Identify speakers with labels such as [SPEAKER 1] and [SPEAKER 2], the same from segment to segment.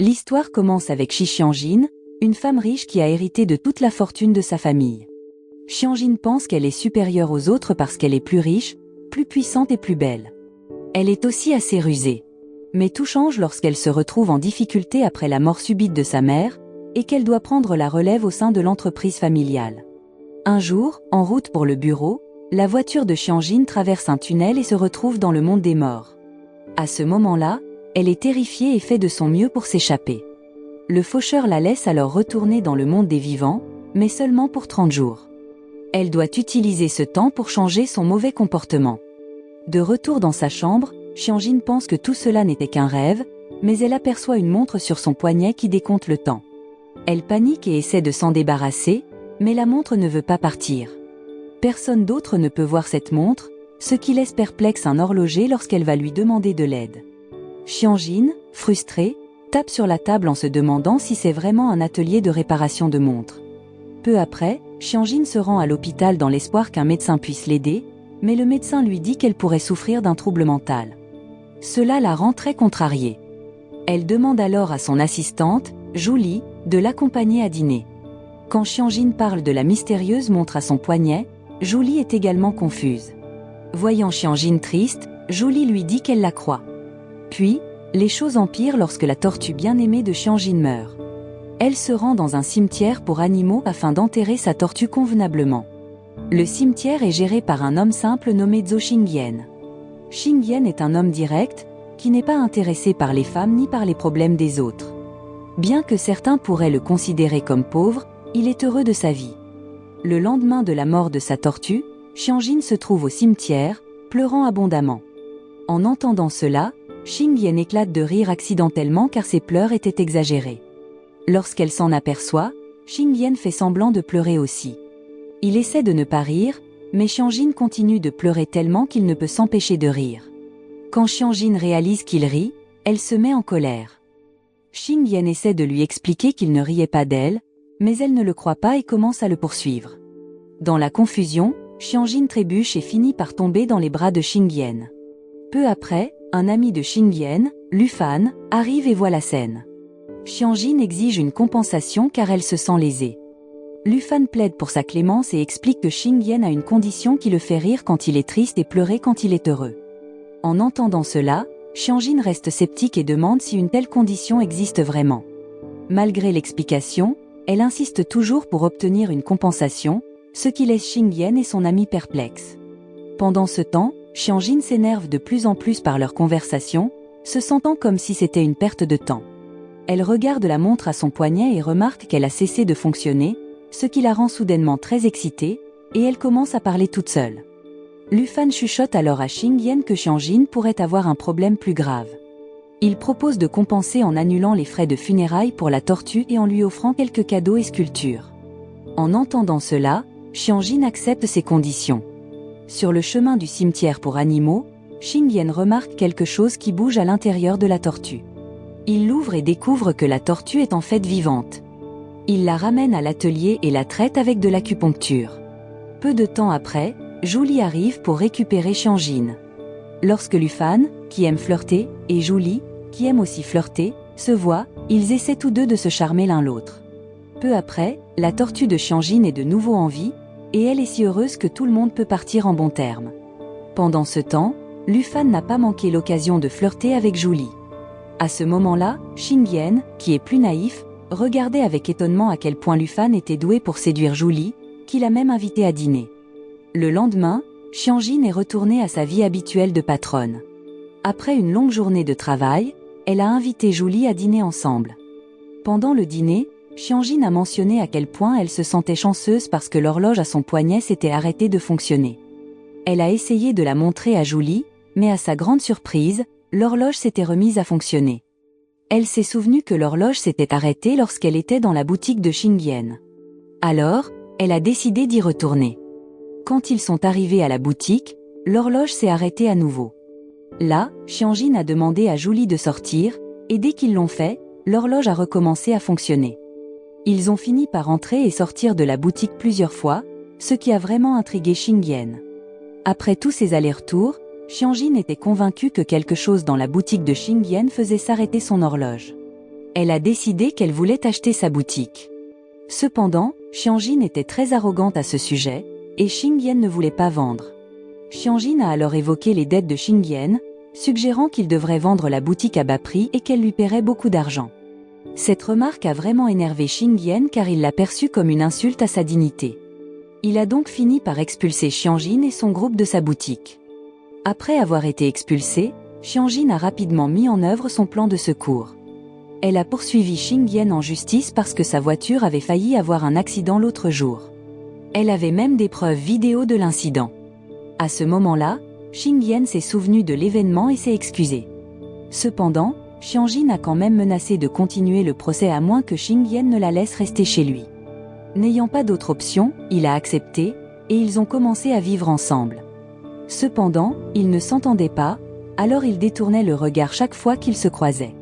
[SPEAKER 1] L'histoire commence avec Shi Xiangjin, une femme riche qui a hérité de toute la fortune de sa famille. Xiangjin pense qu'elle est supérieure aux autres parce qu'elle est plus riche, plus puissante et plus belle. Elle est aussi assez rusée. Mais tout change lorsqu'elle se retrouve en difficulté après la mort subite de sa mère, et qu'elle doit prendre la relève au sein de l'entreprise familiale. Un jour, en route pour le bureau, la voiture de Xiangjin traverse un tunnel et se retrouve dans le monde des morts. À ce moment-là, elle est terrifiée et fait de son mieux pour s'échapper. Le faucheur la laisse alors retourner dans le monde des vivants, mais seulement pour 30 jours. Elle doit utiliser ce temps pour changer son mauvais comportement. De retour dans sa chambre, Xiangjin pense que tout cela n'était qu'un rêve, mais elle aperçoit une montre sur son poignet qui décompte le temps. Elle panique et essaie de s'en débarrasser, mais la montre ne veut pas partir. Personne d'autre ne peut voir cette montre, ce qui laisse perplexe un horloger lorsqu'elle va lui demander de l'aide. Xiangjin, frustrée, tape sur la table en se demandant si c'est vraiment un atelier de réparation de montres. Peu après, Xiangjin se rend à l'hôpital dans l'espoir qu'un médecin puisse l'aider, mais le médecin lui dit qu'elle pourrait souffrir d'un trouble mental. Cela la rend très contrariée. Elle demande alors à son assistante, Julie, de l'accompagner à dîner. Quand Xiangjin parle de la mystérieuse montre à son poignet, Julie est également confuse. Voyant Xiangjin triste, Julie lui dit qu'elle la croit. Puis, les choses empirent lorsque la tortue bien-aimée de Xiangjin meurt. Elle se rend dans un cimetière pour animaux afin d'enterrer sa tortue convenablement. Le cimetière est géré par un homme simple nommé Zhou Xingyan. Xingyan est un homme direct, qui n'est pas intéressé par les femmes ni par les problèmes des autres. Bien que certains pourraient le considérer comme pauvre, il est heureux de sa vie. Le lendemain de la mort de sa tortue, Xiangjin se trouve au cimetière, pleurant abondamment. En entendant cela, Xingyan éclate de rire accidentellement car ses pleurs étaient exagérés. Lorsqu'elle s'en aperçoit, Xingyan fait semblant de pleurer aussi. Il essaie de ne pas rire, mais Xiangjin continue de pleurer tellement qu'il ne peut s'empêcher de rire. Quand Xiangjin réalise qu'il rit, elle se met en colère. Xingyan essaie de lui expliquer qu'il ne riait pas d'elle, mais elle ne le croit pas et commence à le poursuivre. Dans la confusion, Xiangjin trébuche et finit par tomber dans les bras de Xingyan. Peu après, un ami de Xingyan, Lufan, arrive et voit la scène. Xiangjin exige une compensation car elle se sent lésée. Lufan plaide pour sa clémence et explique que Xingyan a une condition qui le fait rire quand il est triste et pleurer quand il est heureux. En entendant cela, Xiangjin reste sceptique et demande si une telle condition existe vraiment. Malgré l'explication, elle insiste toujours pour obtenir une compensation, ce qui laisse Xingyan et son ami perplexes. Pendant ce temps, Xiangjin s'énerve de plus en plus par leur conversation, se sentant comme si c'était une perte de temps. Elle regarde la montre à son poignet et remarque qu'elle a cessé de fonctionner, ce qui la rend soudainement très excitée, et elle commence à parler toute seule. Lufan chuchote alors à Xingyan que Xiangjin pourrait avoir un problème plus grave. Il propose de compenser en annulant les frais de funérailles pour la tortue et en lui offrant quelques cadeaux et sculptures. En entendant cela, Xiangjin accepte ces conditions. Sur le chemin du cimetière pour animaux, Xingyan remarque quelque chose qui bouge à l'intérieur de la tortue. Il l'ouvre et découvre que la tortue est en fait vivante. Il la ramène à l'atelier et la traite avec de l'acupuncture. Peu de temps après, Julie arrive pour récupérer Xiangjin. Lorsque Lufan, qui aime flirter, et Julie, qui aime aussi flirter, se voient, ils essaient tous deux de se charmer l'un l'autre. Peu après, la tortue de Xiangjin est de nouveau en vie, et elle est si heureuse que tout le monde peut partir en bons termes. Pendant ce temps, Lufan n'a pas manqué l'occasion de flirter avec Julie. À ce moment-là, Xingyan, qui est plus naïf, regardait avec étonnement à quel point Lufan était doué pour séduire Julie, qui l'a même invité à dîner. Le lendemain, Xiangjin est retournée à sa vie habituelle de patronne. Après une longue journée de travail, elle a invité Julie à dîner ensemble. Pendant le dîner, Xiangjin a mentionné à quel point elle se sentait chanceuse parce que l'horloge à son poignet s'était arrêtée de fonctionner. Elle a essayé de la montrer à Julie, mais à sa grande surprise, l'horloge s'était remise à fonctionner. Elle s'est souvenue que l'horloge s'était arrêtée lorsqu'elle était dans la boutique de Xingyan. Alors, elle a décidé d'y retourner. Quand ils sont arrivés à la boutique, l'horloge s'est arrêtée à nouveau. Là, Xiangjin a demandé à Julie de sortir, et dès qu'ils l'ont fait, l'horloge a recommencé à fonctionner. Ils ont fini par entrer et sortir de la boutique plusieurs fois, ce qui a vraiment intrigué Xingyan. Après tous ces allers-retours, Xiangjin était convaincu que quelque chose dans la boutique de Xingyan faisait s'arrêter son horloge. Elle a décidé qu'elle voulait acheter sa boutique. Cependant, Xiangjin était très arrogante à ce sujet, et Xingyan ne voulait pas vendre. Xiangjin a alors évoqué les dettes de Xingyan, suggérant qu'il devrait vendre la boutique à bas prix et qu'elle lui paierait beaucoup d'argent. Cette remarque a vraiment énervé Xingyan car il l'a perçue comme une insulte à sa dignité. Il a donc fini par expulser Xiangjin et son groupe de sa boutique. Après avoir été expulsé, Xiangjin a rapidement mis en œuvre son plan de secours. Elle a poursuivi Xingyan en justice parce que sa voiture avait failli avoir un accident l'autre jour. Elle avait même des preuves vidéo de l'incident. À ce moment-là, Xingyan s'est souvenu de l'événement et s'est excusé. Cependant, Xiangjin a quand même menacé de continuer le procès à moins que Xingyan ne la laisse rester chez lui. N'ayant pas d'autre option, il a accepté, et ils ont commencé à vivre ensemble. Cependant, ils ne s'entendaient pas, alors ils détournaient le regard chaque fois qu'ils se croisaient.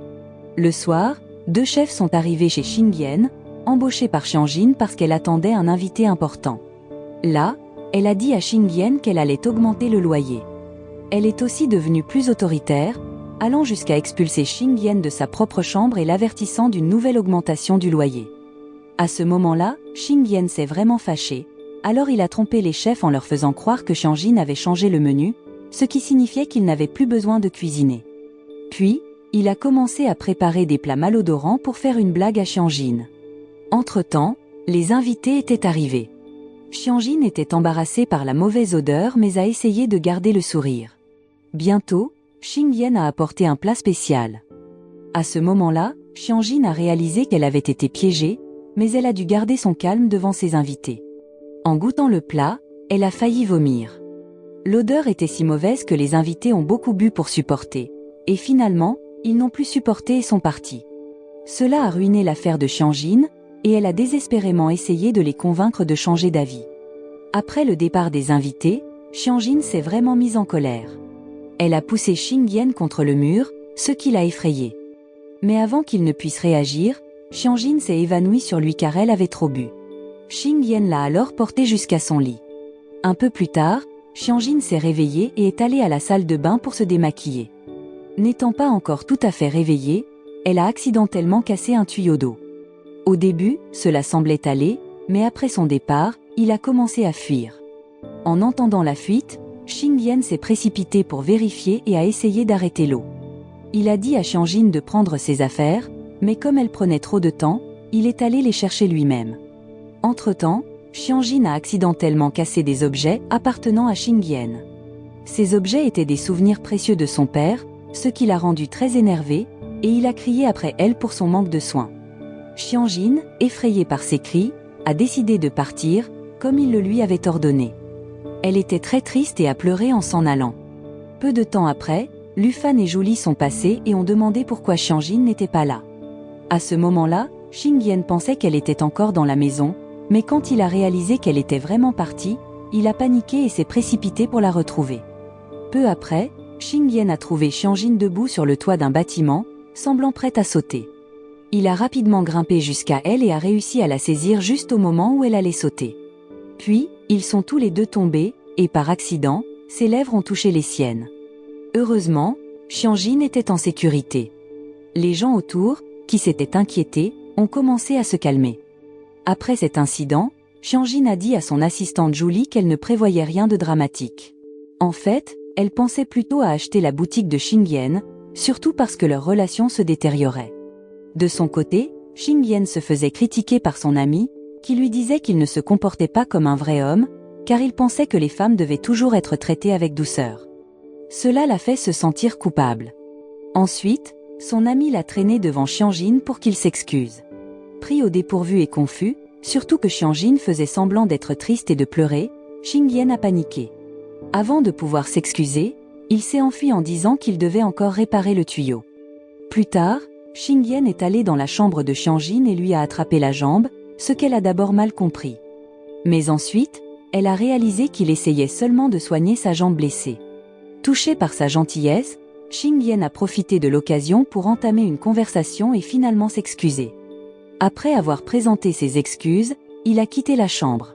[SPEAKER 1] Le soir, 2 chefs sont arrivés chez Xingyan, embauchés par Xiangjin parce qu'elle attendait un invité important. Là, elle a dit à Xingyan qu'elle allait augmenter le loyer. Elle est aussi devenue plus autoritaire, allant jusqu'à expulser Xingyan de sa propre chambre et l'avertissant d'une nouvelle augmentation du loyer. À ce moment-là, Xingyan s'est vraiment fâché, alors il a trompé les chefs en leur faisant croire que Xiangjin avait changé le menu, ce qui signifiait qu'il n'avait plus besoin de cuisiner. Puis, il a commencé à préparer des plats malodorants pour faire une blague à Xiangjin. Entre-temps, les invités étaient arrivés. Xiangjin était embarrassée par la mauvaise odeur mais a essayé de garder le sourire. Bientôt, Xingyan a apporté un plat spécial. À ce moment-là, Xiangjin a réalisé qu'elle avait été piégée, mais elle a dû garder son calme devant ses invités. En goûtant le plat, elle a failli vomir. L'odeur était si mauvaise que les invités ont beaucoup bu pour supporter. Et finalement, ils n'ont plus supporté et sont partis. Cela a ruiné l'affaire de Xiangjin, et elle a désespérément essayé de les convaincre de changer d'avis. Après le départ des invités, Xiangjin s'est vraiment mise en colère. Elle a poussé Xingyan contre le mur, ce qui l'a effrayé. Mais avant qu'il ne puisse réagir, Xiangjin s'est évanouie sur lui car elle avait trop bu. Xingyan l'a alors porté jusqu'à son lit. Un peu plus tard, Xiangjin s'est réveillée et est allée à la salle de bain pour se démaquiller. N'étant pas encore tout à fait réveillée, elle a accidentellement cassé un tuyau d'eau. Au début, cela semblait aller, mais après son départ, il a commencé à fuir. En entendant la fuite, Xingyan s'est précipité pour vérifier et a essayé d'arrêter l'eau. Il a dit à Xiangjin de prendre ses affaires, mais comme elle prenait trop de temps, il est allé les chercher lui-même. Entre-temps, Xiangjin a accidentellement cassé des objets appartenant à Xingyan. Ces objets étaient des souvenirs précieux de son père, ce qui l'a rendu très énervé, et il a crié après elle pour son manque de soin. Xiangjin, effrayée par ses cris, a décidé de partir, comme il le lui avait ordonné. Elle était très triste et a pleuré en s'en allant. Peu de temps après, Lufan et Julie sont passés et ont demandé pourquoi Xiangjin n'était pas là. À ce moment-là, Xingyan pensait qu'elle était encore dans la maison, mais quand il a réalisé qu'elle était vraiment partie, il a paniqué et s'est précipité pour la retrouver. Peu après, Xingyan a trouvé Xiangjin debout sur le toit d'un bâtiment, semblant prête à sauter. Il a rapidement grimpé jusqu'à elle et a réussi à la saisir juste au moment où elle allait sauter. Puis, ils sont tous les deux tombés, et par accident, ses lèvres ont touché les siennes. Heureusement, Xiangjin était en sécurité. Les gens autour, qui s'étaient inquiétés, ont commencé à se calmer. Après cet incident, Xiangjin a dit à son assistante Julie qu'elle ne prévoyait rien de dramatique. En fait, elle pensait plutôt à acheter la boutique de Xingyan, surtout parce que leur relation se détériorait. De son côté, Xingyan se faisait critiquer par son ami, qui lui disait qu'il ne se comportait pas comme un vrai homme, car il pensait que les femmes devaient toujours être traitées avec douceur. Cela l'a fait se sentir coupable. Ensuite, son ami l'a traîné devant Xiangjin pour qu'il s'excuse. Pris au dépourvu et confus, surtout que Xiangjin faisait semblant d'être triste et de pleurer, Xingyan a paniqué. Avant de pouvoir s'excuser, il s'est enfui en disant qu'il devait encore réparer le tuyau. Plus tard, Xingyan est allé dans la chambre de Xiangjin et lui a attrapé la jambe, ce qu'elle a d'abord mal compris. Mais ensuite, elle a réalisé qu'il essayait seulement de soigner sa jambe blessée. Touchée par sa gentillesse, Xingyan a profité de l'occasion pour entamer une conversation et finalement s'excuser. Après avoir présenté ses excuses, il a quitté la chambre.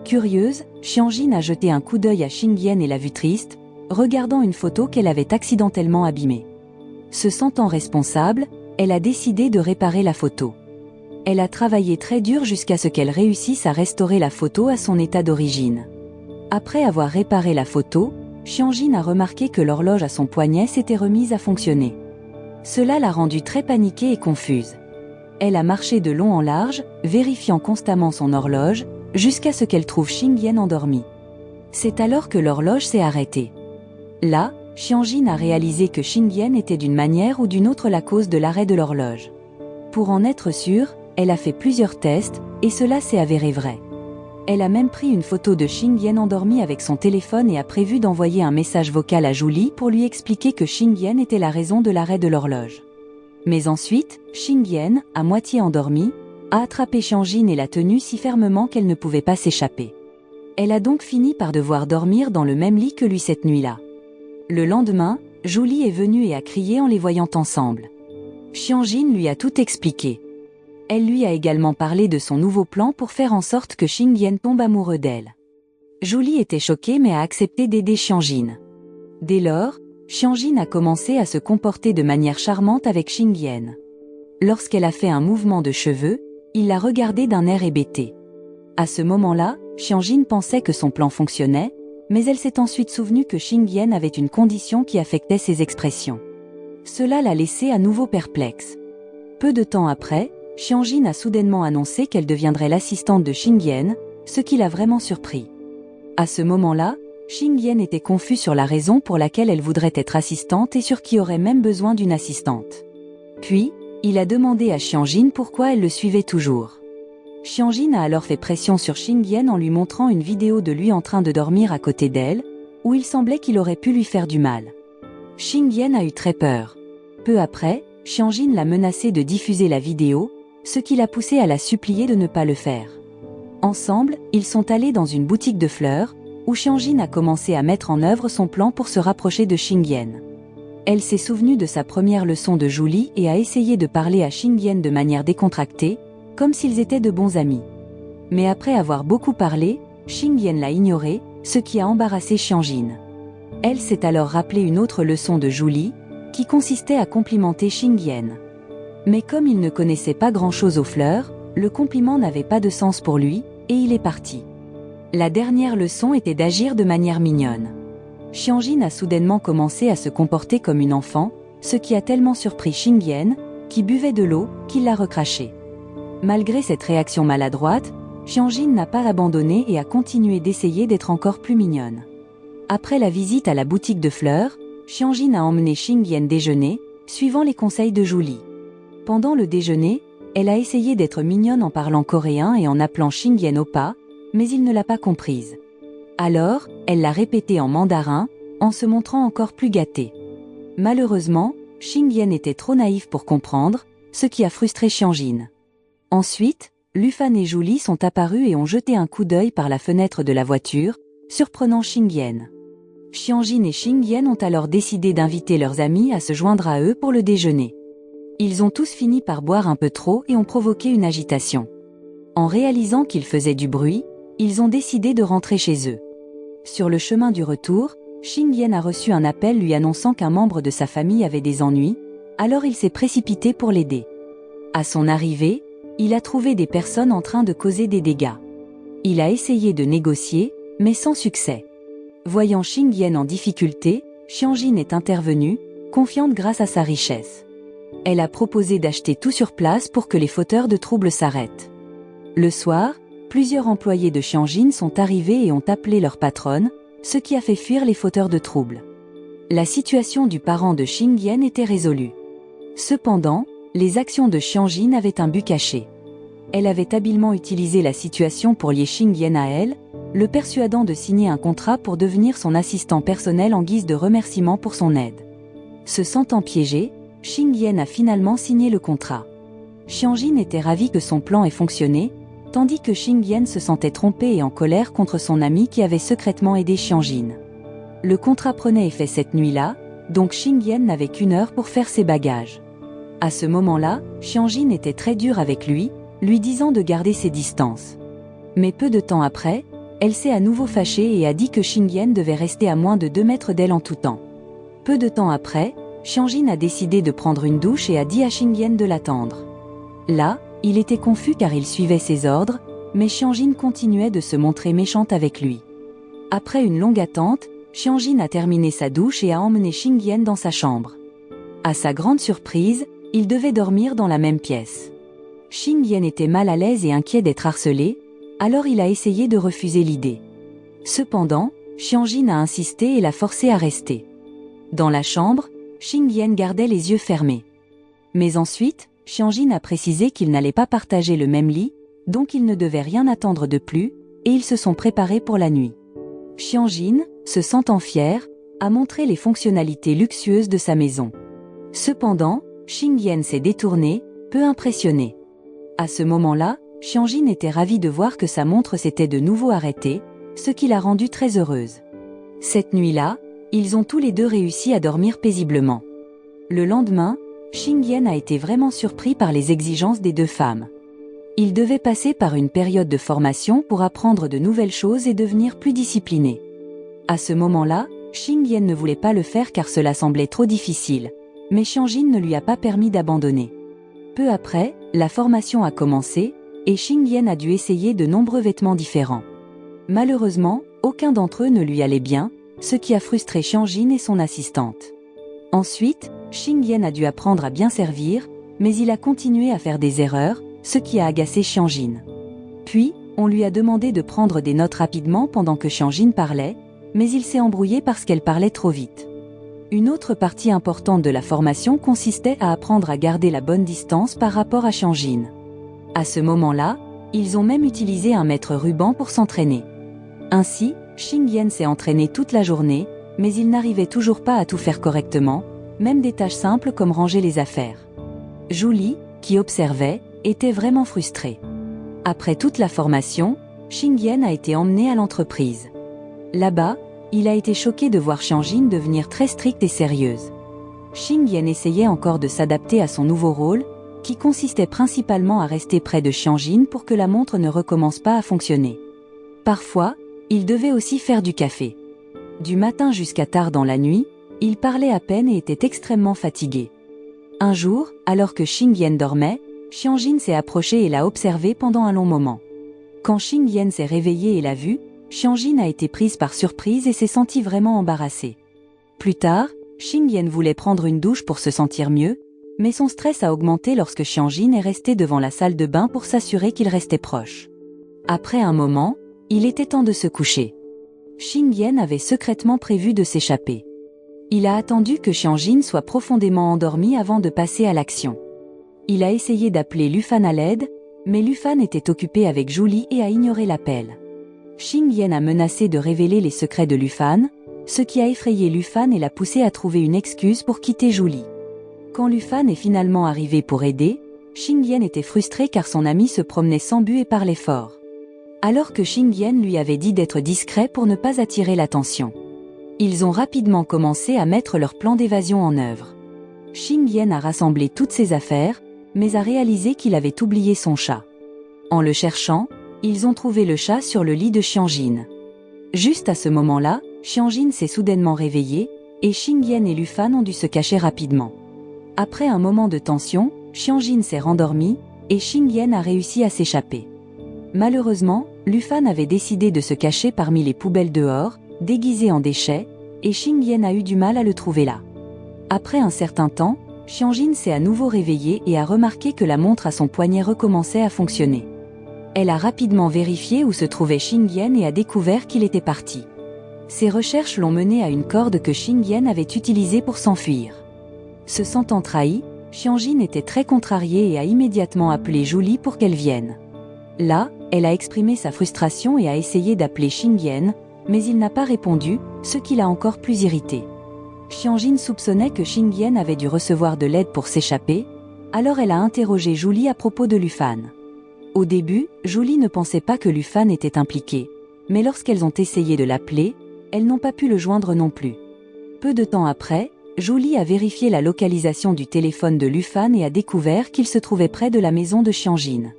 [SPEAKER 1] Curieuse, Xiangjin a jeté un coup d'œil à Xingyan et l'a vue triste, regardant une photo qu'elle avait accidentellement abîmée. Se sentant responsable, elle a décidé de réparer la photo. Elle a travaillé très dur jusqu'à ce qu'elle réussisse à restaurer la photo à son état d'origine. Après avoir réparé la photo, Xiangjin a remarqué que l'horloge à son poignet s'était remise à fonctionner. Cela l'a rendue très paniquée et confuse. Elle a marché de long en large, vérifiant constamment son horloge, jusqu'à ce qu'elle trouve Xingyan endormi. C'est alors que l'horloge s'est arrêtée. Là, Xiangjin a réalisé que Xingyan était d'une manière ou d'une autre la cause de l'arrêt de l'horloge. Pour en être sûre, elle a fait plusieurs tests, et cela s'est avéré vrai. Elle a même pris une photo de Xingyan endormi avec son téléphone et a prévu d'envoyer un message vocal à Julie pour lui expliquer que Xingyan était la raison de l'arrêt de l'horloge. Mais ensuite, Xingyan, à moitié endormie, a attrapé Xiangjin et l'a tenue si fermement qu'elle ne pouvait pas s'échapper. Elle a donc fini par devoir dormir dans le même lit que lui cette nuit-là. Le lendemain, Julie est venue et a crié en les voyant ensemble. Xiangjin lui a tout expliqué. Elle lui a également parlé de son nouveau plan pour faire en sorte que Xingyan tombe amoureux d'elle. Julie était choquée mais a accepté d'aider Xiangjin. Dès lors, Xiangjin a commencé à se comporter de manière charmante avec Xingyan. Lorsqu'elle a fait un mouvement de cheveux, il l'a regardée d'un air hébété. À ce moment-là, Xiangjin pensait que son plan fonctionnait, mais elle s'est ensuite souvenue que Xingyan avait une condition qui affectait ses expressions. Cela l'a laissée à nouveau perplexe. Peu de temps après, Xiangjin a soudainement annoncé qu'elle deviendrait l'assistante de Xingyan, ce qui l'a vraiment surpris. À ce moment-là, Xingyan était confus sur la raison pour laquelle elle voudrait être assistante et sur qui aurait même besoin d'une assistante. Puis, il a demandé à Xiangjin pourquoi elle le suivait toujours. Xiangjin a alors fait pression sur Xingyan en lui montrant une vidéo de lui en train de dormir à côté d'elle, où il semblait qu'il aurait pu lui faire du mal. Xingyan a eu très peur. Peu après, Xiangjin l'a menacé de diffuser la vidéo, ce qui l'a poussé à la supplier de ne pas le faire. Ensemble, ils sont allés dans une boutique de fleurs, où Xiangjin a commencé à mettre en œuvre son plan pour se rapprocher de Xingyan. Elle s'est souvenue de sa première leçon de Julie et a essayé de parler à Xingyan de manière décontractée, comme s'ils étaient de bons amis. Mais après avoir beaucoup parlé, Xingyan l'a ignoré, ce qui a embarrassé Xiangjin. Elle s'est alors rappelé une autre leçon de Julie, qui consistait à complimenter Xingyan. Mais comme il ne connaissait pas grand-chose aux fleurs, le compliment n'avait pas de sens pour lui, et il est parti. La dernière leçon était d'agir de manière mignonne. Xiangjin a soudainement commencé à se comporter comme une enfant, ce qui a tellement surpris Xingyan, qui buvait de l'eau, qu'il l'a recrachée. Malgré cette réaction maladroite, Xiangjin n'a pas abandonné et a continué d'essayer d'être encore plus mignonne. Après la visite à la boutique de fleurs, Xiangjin a emmené Xingyan déjeuner, suivant les conseils de Julie. Pendant le déjeuner, elle a essayé d'être mignonne en parlant coréen et en appelant Xingyan oppa, mais il ne l'a pas comprise. Alors, elle l'a répété en mandarin, en se montrant encore plus gâtée. Malheureusement, Xingyan était trop naïf pour comprendre, ce qui a frustré Xiangjin. Ensuite, Lufan et Julie sont apparus et ont jeté un coup d'œil par la fenêtre de la voiture, surprenant Xingyan. Xiangjin et Xingyan ont alors décidé d'inviter leurs amis à se joindre à eux pour le déjeuner. Ils ont tous fini par boire un peu trop et ont provoqué une agitation. En réalisant qu'ils faisaient du bruit, ils ont décidé de rentrer chez eux. Sur le chemin du retour, Xingyan a reçu un appel lui annonçant qu'un membre de sa famille avait des ennuis, alors il s'est précipité pour l'aider. À son arrivée, il a trouvé des personnes en train de causer des dégâts. Il a essayé de négocier, mais sans succès. Voyant Xingyan en difficulté, Xiangjin est intervenue, confiante grâce à sa richesse. Elle a proposé d'acheter tout sur place pour que les fauteurs de troubles s'arrêtent. Le soir, plusieurs employés de Xiangjin sont arrivés et ont appelé leur patronne, ce qui a fait fuir les fauteurs de troubles. La situation du parent de Xingyan était résolue. Cependant, les actions de Xiangjin avaient un but caché. Elle avait habilement utilisé la situation pour lier Xingyan à elle, le persuadant de signer un contrat pour devenir son assistant personnel en guise de remerciement pour son aide. Se sentant piégée, Xingyan a finalement signé le contrat. Xiangjin était ravie que son plan ait fonctionné, tandis que Xingyan se sentait trompée et en colère contre son ami qui avait secrètement aidé Xiangjin. Le contrat prenait effet cette nuit-là, donc Xingyan n'avait qu'une heure pour faire ses bagages. À ce moment-là, Xiangjin était très dure avec lui disant de garder ses distances. Mais peu de temps après, elle s'est à nouveau fâchée et a dit que Xingyan devait rester à moins de 2 mètres d'elle en tout temps. Peu de temps après, Xiangjin a décidé de prendre une douche et a dit à Xingyan de l'attendre. Là, il était confus car il suivait ses ordres, mais Xiangjin continuait de se montrer méchante avec lui. Après une longue attente, Xiangjin a terminé sa douche et a emmené Xingyan dans sa chambre. À sa grande surprise, il devait dormir dans la même pièce. Xingyan était mal à l'aise et inquiet d'être harcelé, alors il a essayé de refuser l'idée. Cependant, Xiangjin a insisté et l'a forcé à rester. Dans la chambre, Xingyan gardait les yeux fermés. Mais ensuite, Xiangjin a précisé qu'ils n'allaient pas partager le même lit, donc ils ne devaient rien attendre de plus, et ils se sont préparés pour la nuit. Xiangjin, se sentant fier, a montré les fonctionnalités luxueuses de sa maison. Cependant, Xingyan s'est détourné, peu impressionné. À ce moment-là, Xiangjin était ravie de voir que sa montre s'était de nouveau arrêtée, ce qui l'a rendue très heureuse. Cette nuit-là, ils ont tous les deux réussi à dormir paisiblement. Le lendemain, Xingyan a été vraiment surpris par les exigences des deux femmes. Il devait passer par une période de formation pour apprendre de nouvelles choses et devenir plus discipliné. À ce moment-là, Xingyan ne voulait pas le faire car cela semblait trop difficile, mais Xiangjin ne lui a pas permis d'abandonner. Peu après, la formation a commencé, et Xingyan a dû essayer de nombreux vêtements différents. Malheureusement, aucun d'entre eux ne lui allait bien, ce qui a frustré Xiangjin et son assistante. Ensuite, Xingyan a dû apprendre à bien servir, mais il a continué à faire des erreurs, ce qui a agacé Xiangjin. Puis, on lui a demandé de prendre des notes rapidement pendant que Xiangjin parlait, mais il s'est embrouillé parce qu'elle parlait trop vite. Une autre partie importante de la formation consistait à apprendre à garder la bonne distance par rapport à Xiangjin. À ce moment-là, ils ont même utilisé un mètre ruban pour s'entraîner. Ainsi, Xingyan s'est entraîné toute la journée, mais il n'arrivait toujours pas à tout faire correctement, même des tâches simples comme ranger les affaires. Julie, qui observait, était vraiment frustrée. Après toute la formation, Xingyan a été emmené à l'entreprise. Là-bas, il a été choqué de voir Xiangjin devenir très stricte et sérieuse. Xingyan essayait encore de s'adapter à son nouveau rôle, qui consistait principalement à rester près de Xiangjin pour que la montre ne recommence pas à fonctionner. Parfois, il devait aussi faire du café. Du matin jusqu'à tard dans la nuit, il parlait à peine et était extrêmement fatigué. Un jour, alors que Xingyan dormait, Xiangjin s'est approché et l'a observé pendant un long moment. Quand Xingyan s'est réveillé et l'a vu, Xiangjin a été prise par surprise et s'est sentie vraiment embarrassée. Plus tard, Xingyan voulait prendre une douche pour se sentir mieux, mais son stress a augmenté lorsque Xiangjin est resté devant la salle de bain pour s'assurer qu'il restait proche. Après un moment, il était temps de se coucher. Xingyan avait secrètement prévu de s'échapper. Il a attendu que Xiangjin soit profondément endormi avant de passer à l'action. Il a essayé d'appeler Lufan à l'aide, mais Lufan était occupé avec Julie et a ignoré l'appel. Xingyan a menacé de révéler les secrets de Lufan, ce qui a effrayé Lufan et l'a poussé à trouver une excuse pour quitter Julie. Quand Lufan est finalement arrivé pour aider, Xingyan était frustré car son ami se promenait sans but et parlait fort. Alors que Xingyan lui avait dit d'être discret pour ne pas attirer l'attention. Ils ont rapidement commencé à mettre leur plan d'évasion en œuvre. Xingyan a rassemblé toutes ses affaires, mais a réalisé qu'il avait oublié son chat. En le cherchant, ils ont trouvé le chat sur le lit de Xiangjin. Juste à ce moment-là, Xiangjin s'est soudainement réveillé, et Xingyan et Lufan ont dû se cacher rapidement. Après un moment de tension, Xiangjin s'est rendormi, et Xingyan a réussi à s'échapper. Malheureusement, Lufan avait décidé de se cacher parmi les poubelles dehors, déguisé en déchets, et Xingyan a eu du mal à le trouver là. Après un certain temps, Xiangjin s'est à nouveau réveillée et a remarqué que la montre à son poignet recommençait à fonctionner. Elle a rapidement vérifié où se trouvait Xingyan et a découvert qu'il était parti. Ses recherches l'ont mené à une corde que Xingyan avait utilisée pour s'enfuir. Se sentant trahi, Xiangjin était très contrariée et a immédiatement appelé Julie pour qu'elle vienne. Là, elle a exprimé sa frustration et a essayé d'appeler Xingyan, mais il n'a pas répondu, ce qui l'a encore plus irrité. Xiangjin soupçonnait que Xingyan avait dû recevoir de l'aide pour s'échapper, alors elle a interrogé Julie à propos de Lufan. Au début, Julie ne pensait pas que Lufan était impliqué, mais lorsqu'elles ont essayé de l'appeler, elles n'ont pas pu le joindre non plus. Peu de temps après, Julie a vérifié la localisation du téléphone de Lufan et a découvert qu'il se trouvait près de la maison de Xiangjin.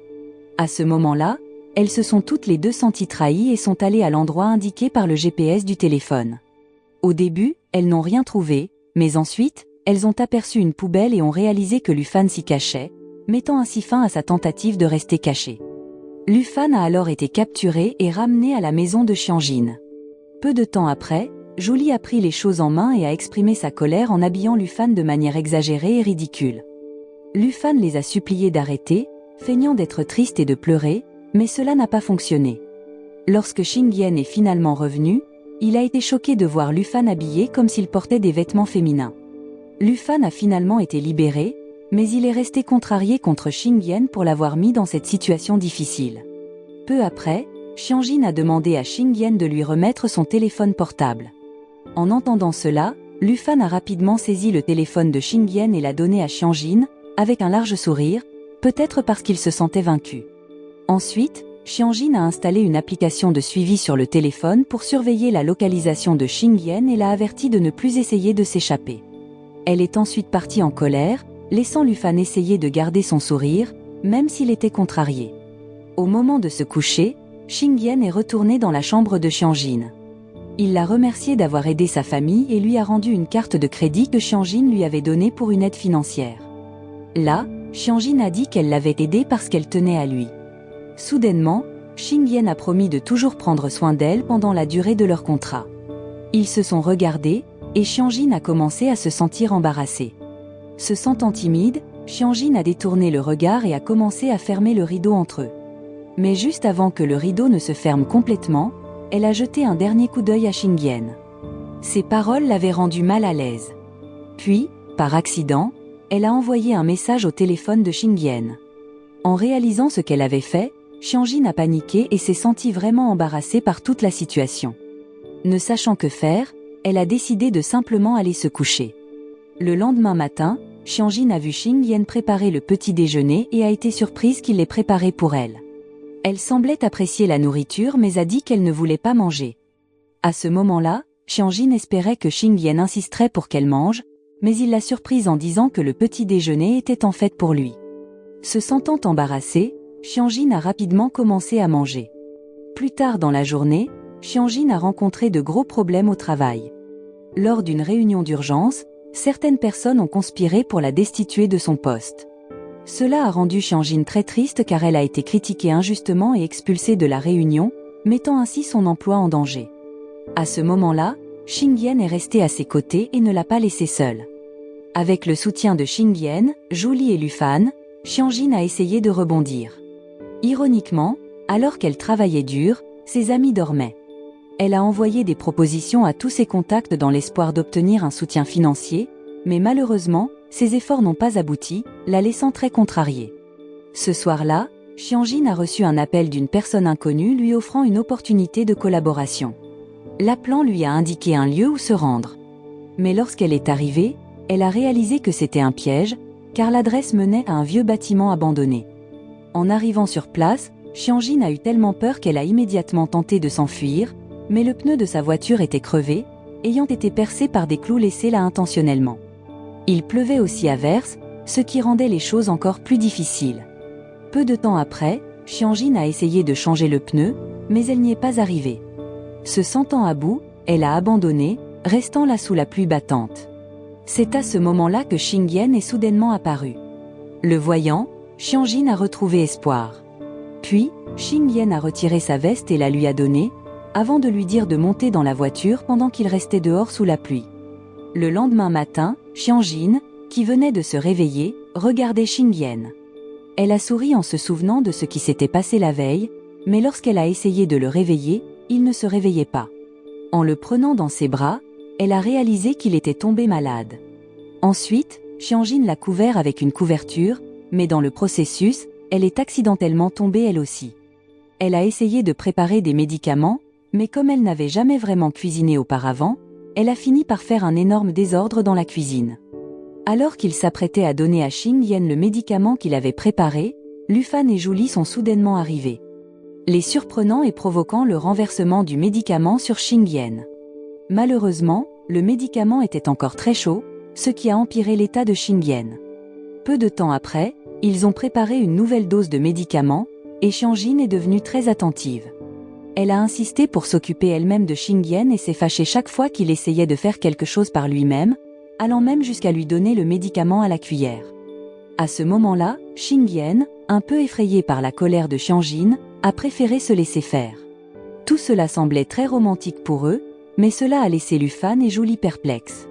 [SPEAKER 1] À ce moment-là, elles se sont toutes les deux senties trahies et sont allées à l'endroit indiqué par le GPS du téléphone. Au début, elles n'ont rien trouvé, mais ensuite, elles ont aperçu une poubelle et ont réalisé que Lufan s'y cachait, mettant ainsi fin à sa tentative de rester caché. Lufan a alors été capturé et ramené à la maison de Xiangjin. Peu de temps après, Julie a pris les choses en main et a exprimé sa colère en habillant Lufan de manière exagérée et ridicule. Lufan les a suppliés d'arrêter, feignant d'être triste et de pleurer, mais cela n'a pas fonctionné. Lorsque Xingyan est finalement revenu, il a été choqué de voir Lufan habillé comme s'il portait des vêtements féminins. Lufan a finalement été libéré, mais il est resté contrarié contre Xingyan pour l'avoir mis dans cette situation difficile. Peu après, Xiangjin a demandé à Xingyan de lui remettre son téléphone portable. En entendant cela, Lufan a rapidement saisi le téléphone de Xingyan et l'a donné à Xiangjin, avec un large sourire, peut-être parce qu'il se sentait vaincu. Ensuite, Xiangjin a installé une application de suivi sur le téléphone pour surveiller la localisation de Xingyan et l'a averti de ne plus essayer de s'échapper. Elle est ensuite partie en colère, laissant Lufan essayer de garder son sourire, même s'il était contrarié. Au moment de se coucher, Xingyan est retourné dans la chambre de Xiangjin. Il l'a remercié d'avoir aidé sa famille et lui a rendu une carte de crédit que Xiangjin lui avait donnée pour une aide financière. Là, Xiangjin a dit qu'elle l'avait aidé parce qu'elle tenait à lui. Soudainement, Xingyan a promis de toujours prendre soin d'elle pendant la durée de leur contrat. Ils se sont regardés, et Xiangjin a commencé à se sentir embarrassée. Se sentant timide, Xiangjin a détourné le regard et a commencé à fermer le rideau entre eux. Mais juste avant que le rideau ne se ferme complètement, elle a jeté un dernier coup d'œil à Xingyan. Ces paroles l'avaient rendue mal à l'aise. Puis, par accident, elle a envoyé un message au téléphone de Xingyan. En réalisant ce qu'elle avait fait, Xiangjin a paniqué et s'est sentie vraiment embarrassée par toute la situation. Ne sachant que faire, elle a décidé de simplement aller se coucher. Le lendemain matin, Xiangjin a vu Xingyan préparer le petit déjeuner et a été surprise qu'il l'ait préparé pour elle. Elle semblait apprécier la nourriture mais a dit qu'elle ne voulait pas manger. À ce moment-là, Xiangjin espérait que Xingyan insisterait pour qu'elle mange, mais il l'a surprise en disant que le petit déjeuner était en fait pour lui. Se sentant embarrassée, Xiangjin a rapidement commencé à manger. Plus tard dans la journée, Xiangjin a rencontré de gros problèmes au travail. Lors d'une réunion d'urgence, certaines personnes ont conspiré pour la destituer de son poste. Cela a rendu Xiangjin très triste car elle a été critiquée injustement et expulsée de la réunion, mettant ainsi son emploi en danger. À ce moment-là, Xingyan est resté à ses côtés et ne l'a pas laissée seule. Avec le soutien de Xingyan, Julie et Lufan, Xiangjin a essayé de rebondir. Ironiquement, alors qu'elle travaillait dur, ses amis dormaient. Elle a envoyé des propositions à tous ses contacts dans l'espoir d'obtenir un soutien financier, mais malheureusement, ses efforts n'ont pas abouti, la laissant très contrariée. Ce soir-là, Xiangjin a reçu un appel d'une personne inconnue lui offrant une opportunité de collaboration. L'appelant lui a indiqué un lieu où se rendre. Mais lorsqu'elle est arrivée, elle a réalisé que c'était un piège, car l'adresse menait à un vieux bâtiment abandonné. En arrivant sur place, Xiangjin a eu tellement peur qu'elle a immédiatement tenté de s'enfuir, mais le pneu de sa voiture était crevé, ayant été percé par des clous laissés là intentionnellement. Il pleuvait aussi à verse, ce qui rendait les choses encore plus difficiles. Peu de temps après, Xiangjin a essayé de changer le pneu, mais elle n'y est pas arrivée. Se sentant à bout, elle a abandonné, restant là sous la pluie battante. C'est à ce moment-là que Xingyan est soudainement apparu. Le voyant, Xiangjin a retrouvé espoir. Puis, Xingyan a retiré sa veste et la lui a donnée, avant de lui dire de monter dans la voiture pendant qu'il restait dehors sous la pluie. Le lendemain matin, Xiangjin, qui venait de se réveiller, regardait Xingyan. Elle a souri en se souvenant de ce qui s'était passé la veille, mais lorsqu'elle a essayé de le réveiller, il ne se réveillait pas. En le prenant dans ses bras, elle a réalisé qu'il était tombé malade. Ensuite, Xiangjin l'a couvert avec une couverture, mais dans le processus, elle est accidentellement tombée elle aussi. Elle a essayé de préparer des médicaments, mais comme elle n'avait jamais vraiment cuisiné auparavant, elle a fini par faire un énorme désordre dans la cuisine. Alors qu'il s'apprêtait à donner à Xingyan le médicament qu'il avait préparé, Lufan et Julie sont soudainement arrivés, les surprenant et provoquant le renversement du médicament sur Xingyan. Malheureusement, le médicament était encore très chaud, ce qui a empiré l'état de Xingyan. Peu de temps après, ils ont préparé une nouvelle dose de médicament, et Xiangjin est devenue très attentive. Elle a insisté pour s'occuper elle-même de Xingyan et s'est fâchée chaque fois qu'il essayait de faire quelque chose par lui-même, allant même jusqu'à lui donner le médicament à la cuillère. À ce moment-là, Xingyan, un peu effrayé par la colère de Xiangjin, a préféré se laisser faire. Tout cela semblait très romantique pour eux, mais cela a laissé Lufan et Julie perplexes.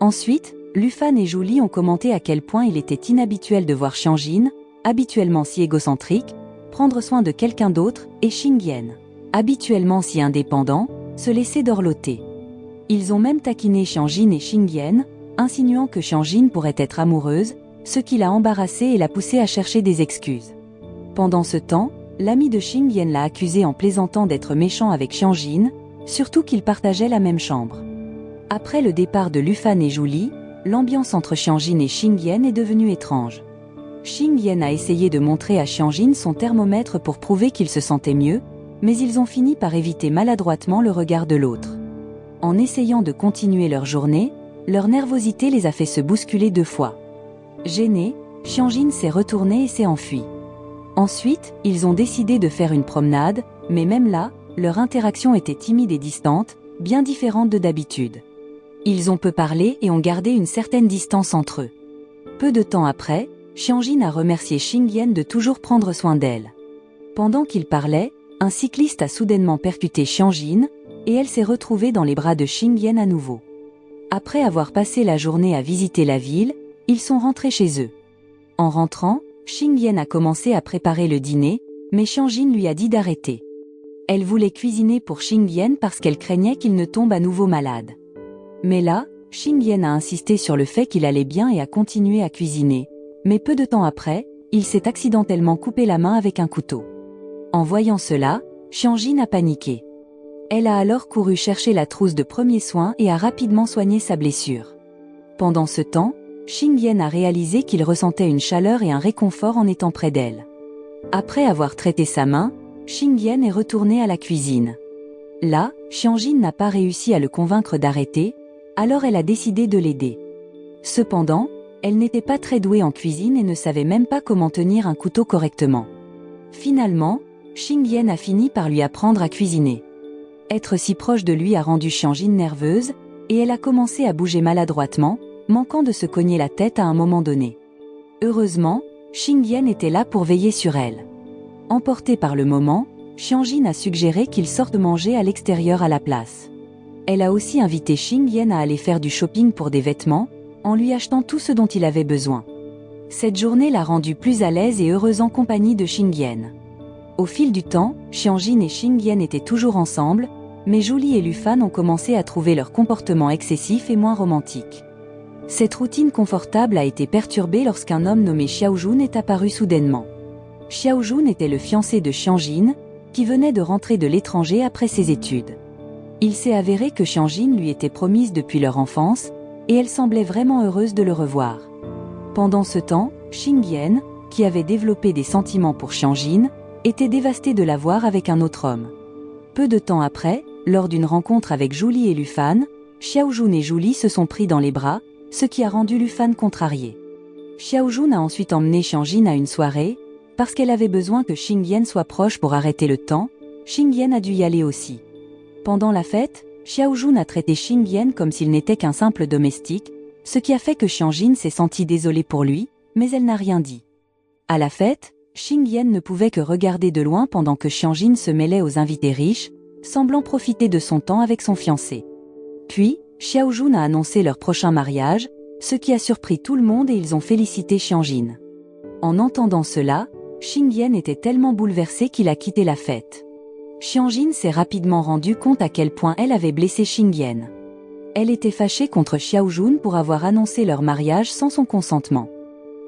[SPEAKER 1] Ensuite, Lufan et Julie ont commenté à quel point il était inhabituel de voir Xiangjin, habituellement si égocentrique, prendre soin de quelqu'un d'autre, et Xingyan, habituellement si indépendant, se laisser dorloter. Ils ont même taquiné Xiangjin et Xingyan, insinuant que Xiangjin pourrait être amoureuse, ce qui l'a embarrassée et l'a poussée à chercher des excuses. Pendant ce temps, l'ami de Xingyan l'a accusé en plaisantant d'être méchant avec Xiangjin, surtout qu'ils partageaient la même chambre. Après le départ de Lufan et Julie, l'ambiance entre Xiangjin et Xingyan est devenue étrange. Xingyan a essayé de montrer à Xiangjin son thermomètre pour prouver qu'il se sentait mieux, mais ils ont fini par éviter maladroitement le regard de l'autre. En essayant de continuer leur journée, leur nervosité les a fait se bousculer 2 fois. Gêné, Xiangjin s'est retourné et s'est enfui. Ensuite, ils ont décidé de faire une promenade, mais même là, leur interaction était timide et distante, bien différente de d'habitude. Ils ont peu parlé et ont gardé une certaine distance entre eux. Peu de temps après, Xiangjin a remercié Xingyan de toujours prendre soin d'elle. Pendant qu'il parlait, un cycliste a soudainement percuté Xiangjin, et elle s'est retrouvée dans les bras de Xingyan à nouveau. Après avoir passé la journée à visiter la ville, ils sont rentrés chez eux. En rentrant, Xingyan a commencé à préparer le dîner, mais Xiangjin lui a dit d'arrêter. Elle voulait cuisiner pour Xingyan parce qu'elle craignait qu'il ne tombe à nouveau malade. Mais là, Xingyan a insisté sur le fait qu'il allait bien et a continué à cuisiner, mais peu de temps après, il s'est accidentellement coupé la main avec un couteau. En voyant cela, Xiangjin a paniqué. Elle a alors couru chercher la trousse de premiers soins et a rapidement soigné sa blessure. Pendant ce temps, Xingyan a réalisé qu'il ressentait une chaleur et un réconfort en étant près d'elle. Après avoir traité sa main, Xingyan est retourné à la cuisine. Là, Xiangjin n'a pas réussi à le convaincre d'arrêter, alors elle a décidé de l'aider. Cependant, elle n'était pas très douée en cuisine et ne savait même pas comment tenir un couteau correctement. Finalement, Xingyan a fini par lui apprendre à cuisiner. Être si proche de lui a rendu Xiangjin nerveuse, et elle a commencé à bouger maladroitement, manquant de se cogner la tête à un moment donné. Heureusement, Xingyan était là pour veiller sur elle. Emportée par le moment, Xiangjin a suggéré qu'ils sortent manger à l'extérieur à la place. Elle a aussi invité Xingyan à aller faire du shopping pour des vêtements, en lui achetant tout ce dont il avait besoin. Cette journée l'a rendue plus à l'aise et heureuse en compagnie de Xingyan. Au fil du temps, Xiangjin et Xingyan étaient toujours ensemble, mais Julie et Lufan ont commencé à trouver leur comportement excessif et moins romantique. Cette routine confortable a été perturbée lorsqu'un homme nommé Xiaojun est apparu soudainement. Xiaojun était le fiancé de Xiangjin, qui venait de rentrer de l'étranger après ses études. Il s'est avéré que Xiangjin lui était promise depuis leur enfance, et elle semblait vraiment heureuse de le revoir. Pendant ce temps, Xingyan, qui avait développé des sentiments pour Xiangjin, était dévastée de la voir avec un autre homme. Peu de temps après, lors d'une rencontre avec Julie et Lufan, Xiaojun et Julie se sont pris dans les bras, ce qui a rendu Lufan contrarié. Xiaojun a ensuite emmené Xiangjin à une soirée, parce qu'elle avait besoin que Xingyan soit proche pour arrêter le temps, Xingyan a dû y aller aussi. Pendant la fête, Xiaojun a traité Xingyan comme s'il n'était qu'un simple domestique, ce qui a fait que Xiangjin s'est sentie désolée pour lui, mais elle n'a rien dit. À la fête, Xingyan ne pouvait que regarder de loin pendant que Xiangjin se mêlait aux invités riches, semblant profiter de son temps avec son fiancé. Puis, Xiaojun a annoncé leur prochain mariage, ce qui a surpris tout le monde et ils ont félicité Xiangjin. En entendant cela, Xingyan était tellement bouleversé qu'il a quitté la fête. Xiangjin s'est rapidement rendu compte à quel point elle avait blessé Xingyan. Elle était fâchée contre Xiaojun pour avoir annoncé leur mariage sans son consentement.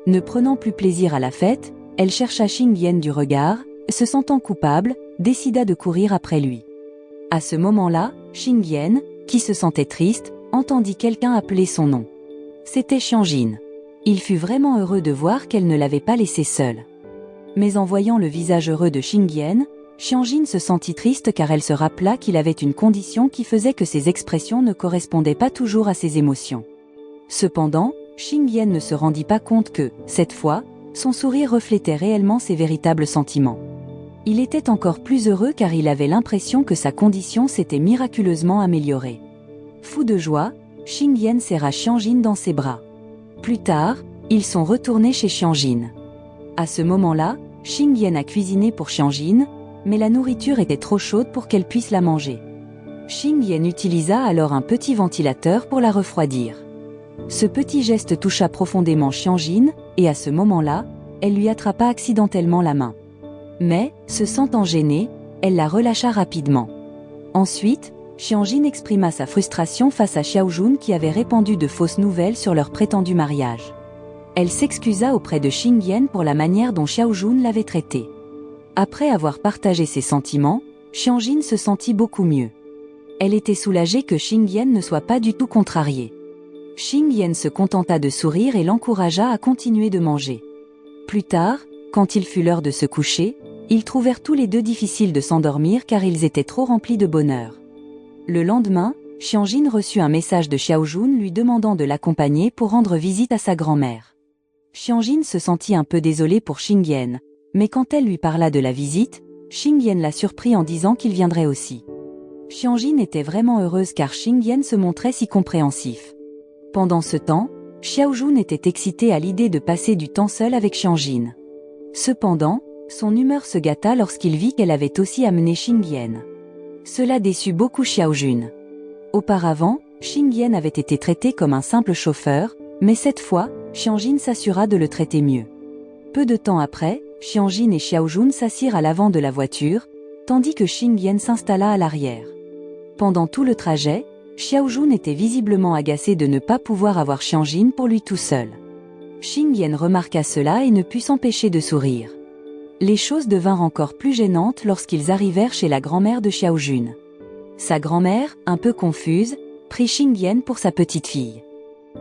[SPEAKER 1] Ne prenant plus plaisir à la fête, elle chercha Xingyan du regard, se sentant coupable, décida de courir après lui. À ce moment-là, Xingyan, qui se sentait triste, entendit quelqu'un appeler son nom. C'était Xiangjin. Il fut vraiment heureux de voir qu'elle ne l'avait pas laissé seule. Mais en voyant le visage heureux de Xingyan, Xiangjin se sentit triste car elle se rappela qu'il avait une condition qui faisait que ses expressions ne correspondaient pas toujours à ses émotions. Cependant, Xingyan ne se rendit pas compte que, cette fois, son sourire reflétait réellement ses véritables sentiments. Il était encore plus heureux car il avait l'impression que sa condition s'était miraculeusement améliorée. Fou de joie, Xingyan serra Xiangjin dans ses bras. Plus tard, ils sont retournés chez Xiangjin. À ce moment-là, Xingyan a cuisiné pour Xiangjin, mais la nourriture était trop chaude pour qu'elle puisse la manger. Xingyan utilisa alors un petit ventilateur pour la refroidir. Ce petit geste toucha profondément Xiangjin, et à ce moment-là, elle lui attrapa accidentellement la main. Mais, se sentant gênée, elle la relâcha rapidement. Ensuite, Xiangjin exprima sa frustration face à Xiaojun qui avait répandu de fausses nouvelles sur leur prétendu mariage. Elle s'excusa auprès de Xingyan pour la manière dont Xiaojun l'avait traitée. Après avoir partagé ses sentiments, Xiangjin se sentit beaucoup mieux. Elle était soulagée que Xingyan ne soit pas du tout contrariée. Xingyan se contenta de sourire et l'encouragea à continuer de manger. Plus tard, quand il fut l'heure de se coucher, ils trouvèrent tous les deux difficile de s'endormir car ils étaient trop remplis de bonheur. Le lendemain, Xiangjin reçut un message de Xiaojun lui demandant de l'accompagner pour rendre visite à sa grand-mère. Xiangjin se sentit un peu désolée pour Xingyan, mais quand elle lui parla de la visite, Xingyan la surprit en disant qu'il viendrait aussi. Xiangjin était vraiment heureuse car Xingyan se montrait si compréhensif. Pendant ce temps, Xiaojun était excité à l'idée de passer du temps seul avec Xiangjin. Cependant, son humeur se gâta lorsqu'il vit qu'elle avait aussi amené Xingyan. Cela déçut beaucoup Xiaojun. Auparavant, Xingyan avait été traité comme un simple chauffeur, mais cette fois, Xiangjin s'assura de le traiter mieux. Peu de temps après, Xiangjin et Xiaojun s'assirent à l'avant de la voiture, tandis que Xingyan s'installa à l'arrière. Pendant tout le trajet, Xiaojun était visiblement agacé de ne pas pouvoir avoir Xiangjin pour lui tout seul. Xingyan remarqua cela et ne put s'empêcher de sourire. Les choses devinrent encore plus gênantes lorsqu'ils arrivèrent chez la grand-mère de Xiaojun. Sa grand-mère, un peu confuse, prit Xingyan pour sa petite-fille.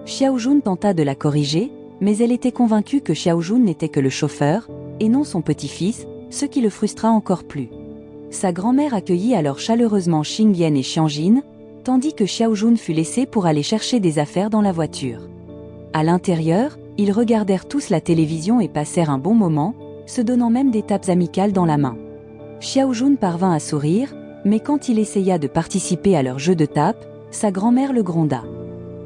[SPEAKER 1] Xiaojun tenta de la corriger, mais elle était convaincue que Xiaojun n'était que le chauffeur, et non son petit-fils, ce qui le frustra encore plus. Sa grand-mère accueillit alors chaleureusement Xingyan et Xiangjin, tandis que Xiaojun fut laissé pour aller chercher des affaires dans la voiture. À l'intérieur, ils regardèrent tous la télévision et passèrent un bon moment, se donnant même des tapes amicales dans la main. Xiaojun parvint à sourire, mais quand il essaya de participer à leur jeu de tapes, sa grand-mère le gronda.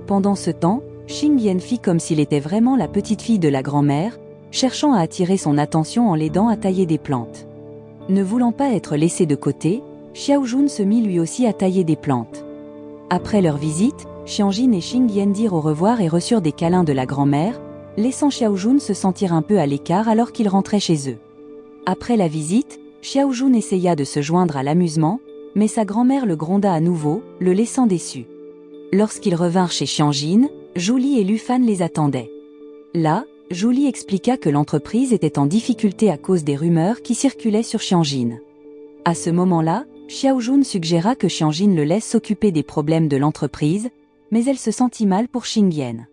[SPEAKER 1] Pendant ce temps, Xingyan fit comme s'il était vraiment la petite-fille de la grand-mère, cherchant à attirer son attention en l'aidant à tailler des plantes. Ne voulant pas être laissé de côté, Xiaojun se mit lui aussi à tailler des plantes. Après leur visite, Xiangjin et Xingyan dirent au revoir et reçurent des câlins de la grand-mère, laissant Xiaojun se sentir un peu à l'écart alors qu'ils rentraient chez eux. Après la visite, Xiaojun essaya de se joindre à l'amusement, mais sa grand-mère le gronda à nouveau, le laissant déçu. Lorsqu'ils revinrent chez Xiangjin, Julie et Lufan les attendaient. Là, Julie expliqua que l'entreprise était en difficulté à cause des rumeurs qui circulaient sur Xiangjin. À ce moment-là, Xiaojun suggéra que Xiangjin le laisse s'occuper des problèmes de l'entreprise, mais elle se sentit mal pour Xingyan.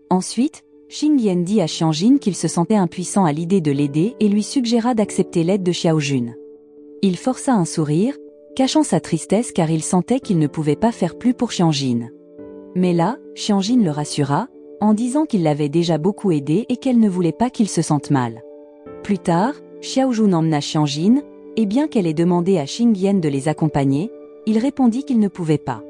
[SPEAKER 1] Ensuite, Xingyan dit à Xiangjin qu'il se sentait impuissant à l'idée de l'aider et lui suggéra d'accepter l'aide de Xiaojun. Il força un sourire, cachant sa tristesse car il sentait qu'il ne pouvait pas faire plus pour Xiangjin. Mais là, Xiangjin le rassura, en disant qu'il l'avait déjà beaucoup aidé et qu'elle ne voulait pas qu'il se sente mal. Plus tard, Xiaojun emmena Xiangjin, et bien qu'elle ait demandé à Xingyan de les accompagner, il répondit qu'il ne pouvait pas.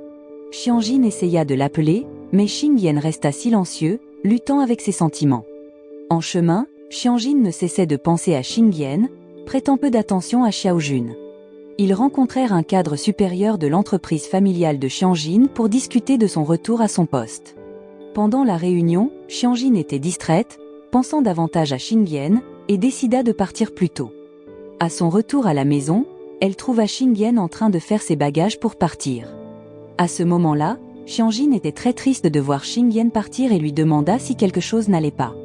[SPEAKER 1] Xiangjin essaya de l'appeler, mais Xingyan resta silencieux, luttant avec ses sentiments. En chemin, Xiangjin ne cessait de penser à Xingyan, prêtant peu d'attention à Xiaojun. Ils rencontrèrent un cadre supérieur de l'entreprise familiale de Xiangjin pour discuter de son retour à son poste. Pendant la réunion, Xiangjin était distraite, pensant davantage à Xingyan, et décida de partir plus tôt. À son retour à la maison, elle trouva Xingyan en train de faire ses bagages pour partir. À ce moment-là, Xiangjin était très triste de voir Xingyan partir et lui demanda si quelque chose n'allait pas.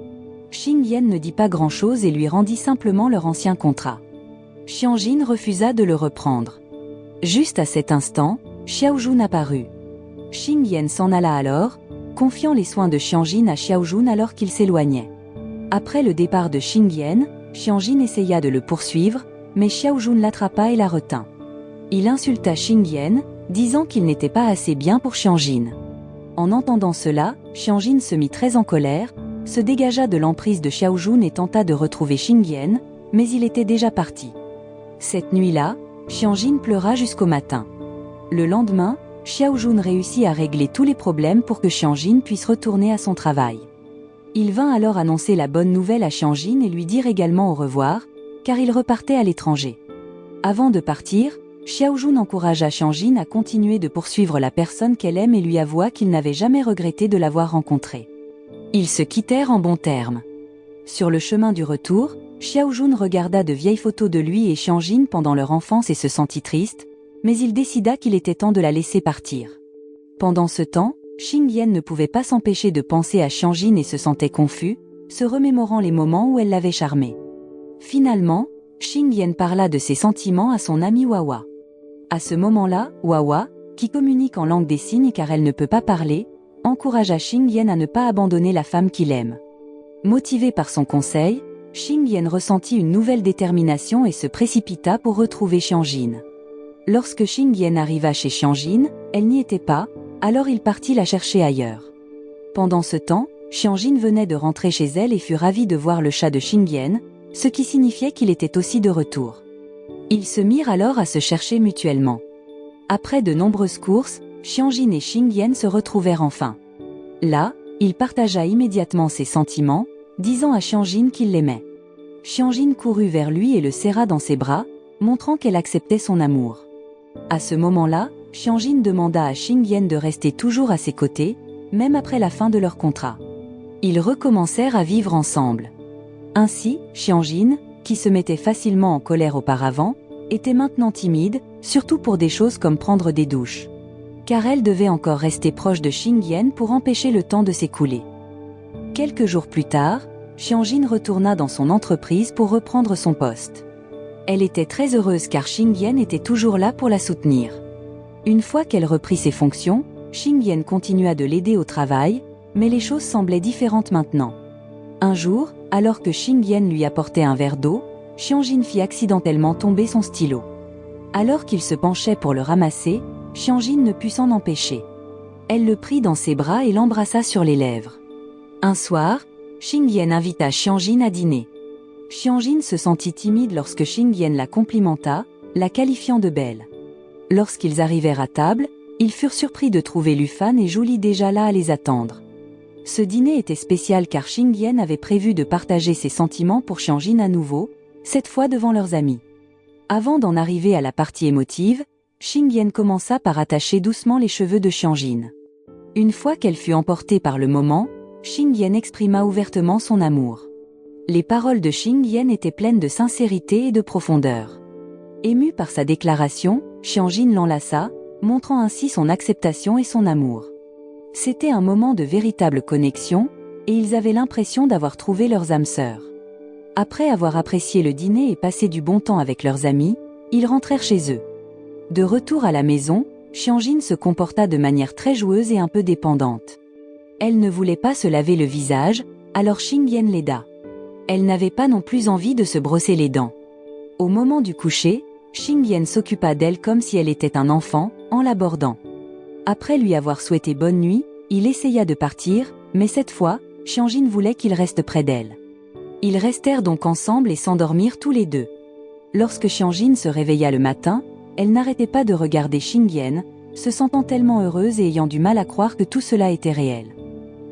[SPEAKER 1] Xingyan ne dit pas grand-chose et lui rendit simplement leur ancien contrat. Xiangjin refusa de le reprendre. Juste à cet instant, Xiaojun apparut. Xingyan s'en alla alors, confiant les soins de Xiangjin à Xiaojun alors qu'il s'éloignait. Après le départ de Xingyan, Xiangjin essaya de le poursuivre, mais Xiaojun l'attrapa et la retint. Il insulta Xingyan, disant qu'il n'était pas assez bien pour Xiangjin. En entendant cela, Xiangjin se mit très en colère, se dégagea de l'emprise de Xiaojun et tenta de retrouver Xingyan, mais il était déjà parti. Cette nuit-là, Xiangjin pleura jusqu'au matin. Le lendemain, Xiaojun réussit à régler tous les problèmes pour que Xiangjin puisse retourner à son travail. Il vint alors annoncer la bonne nouvelle à Xiangjin et lui dire également au revoir, car il repartait à l'étranger. Avant de partir, Xiaojun encouragea Xiangjin à continuer de poursuivre la personne qu'elle aime et lui avoua qu'il n'avait jamais regretté de l'avoir rencontrée. Ils se quittèrent en bons termes. Sur le chemin du retour, Xiaojun regarda de vieilles photos de lui et Xiangjin pendant leur enfance et se sentit triste, mais il décida qu'il était temps de la laisser partir. Pendant ce temps, Xingyan ne pouvait pas s'empêcher de penser à Xiangjin et se sentait confus, se remémorant les moments où elle l'avait charmé. Finalement, Xingyan parla de ses sentiments à son amie Wawa. À ce moment-là, Wawa, qui communique en langue des signes car elle ne peut pas parler, encouragea Xingyan à ne pas abandonner la femme qu'il aime. Motivé par son conseil, Xingyan ressentit une nouvelle détermination et se précipita pour retrouver Xiangjin. Lorsque Xingyan arriva chez Xiangjin, elle n'y était pas, alors il partit la chercher ailleurs. Pendant ce temps, Xiangjin venait de rentrer chez elle et fut ravie de voir le chat de Xingyan, ce qui signifiait qu'il était aussi de retour. Ils se mirent alors à se chercher mutuellement. Après de nombreuses courses, Xiangjin et Xingyan se retrouvèrent enfin. Là, il partagea immédiatement ses sentiments, disant à Xiangjin qu'il l'aimait. Xiangjin courut vers lui et le serra dans ses bras, montrant qu'elle acceptait son amour. À ce moment-là, Xiangjin demanda à Xingyan de rester toujours à ses côtés, même après la fin de leur contrat. Ils recommencèrent à vivre ensemble. Ainsi, Xiangjin, qui se mettait facilement en colère auparavant, était maintenant timide, surtout pour des choses comme prendre des douches. Car elle devait encore rester proche de Xingyan pour empêcher le temps de s'écouler. Quelques jours plus tard, Xiangjin retourna dans son entreprise pour reprendre son poste. Elle était très heureuse car Xingyan était toujours là pour la soutenir. Une fois qu'elle reprit ses fonctions, Xingyan continua de l'aider au travail, mais les choses semblaient différentes maintenant. Un jour, alors que Xingyan lui apportait un verre d'eau, Xiangjin fit accidentellement tomber son stylo. Alors qu'il se penchait pour le ramasser, Xiangjin ne put s'en empêcher. Elle le prit dans ses bras et l'embrassa sur les lèvres. Un soir, Xingyan invita Xiangjin à dîner. Xiangjin se sentit timide lorsque Xingyan la complimenta, la qualifiant de belle. Lorsqu'ils arrivèrent à table, ils furent surpris de trouver Lufan et Julie déjà là à les attendre. Ce dîner était spécial car Xingyan avait prévu de partager ses sentiments pour Xiangjin à nouveau, cette fois devant leurs amis. Avant d'en arriver à la partie émotive, Xingyan commença par attacher doucement les cheveux de Xiangjin. Une fois qu'elle fut emportée par le moment, Xingyan exprima ouvertement son amour. Les paroles de Xingyan étaient pleines de sincérité et de profondeur. Ému par sa déclaration, Xiangjin l'enlaça, montrant ainsi son acceptation et son amour. C'était un moment de véritable connexion, et ils avaient l'impression d'avoir trouvé leurs âmes sœurs. Après avoir apprécié le dîner et passé du bon temps avec leurs amis, ils rentrèrent chez eux. De retour à la maison, Xiangjin se comporta de manière très joueuse et un peu dépendante. Elle ne voulait pas se laver le visage, alors Xingyan l'aida. Elle n'avait pas non plus envie de se brosser les dents. Au moment du coucher, Xingyan s'occupa d'elle comme si elle était un enfant, en l'abordant. Après lui avoir souhaité bonne nuit, il essaya de partir, mais cette fois, Xiangjin voulait qu'il reste près d'elle. Ils restèrent donc ensemble et s'endormirent tous les deux. Lorsque Xiangjin se réveilla le matin, elle n'arrêtait pas de regarder Xingyan, se sentant tellement heureuse et ayant du mal à croire que tout cela était réel.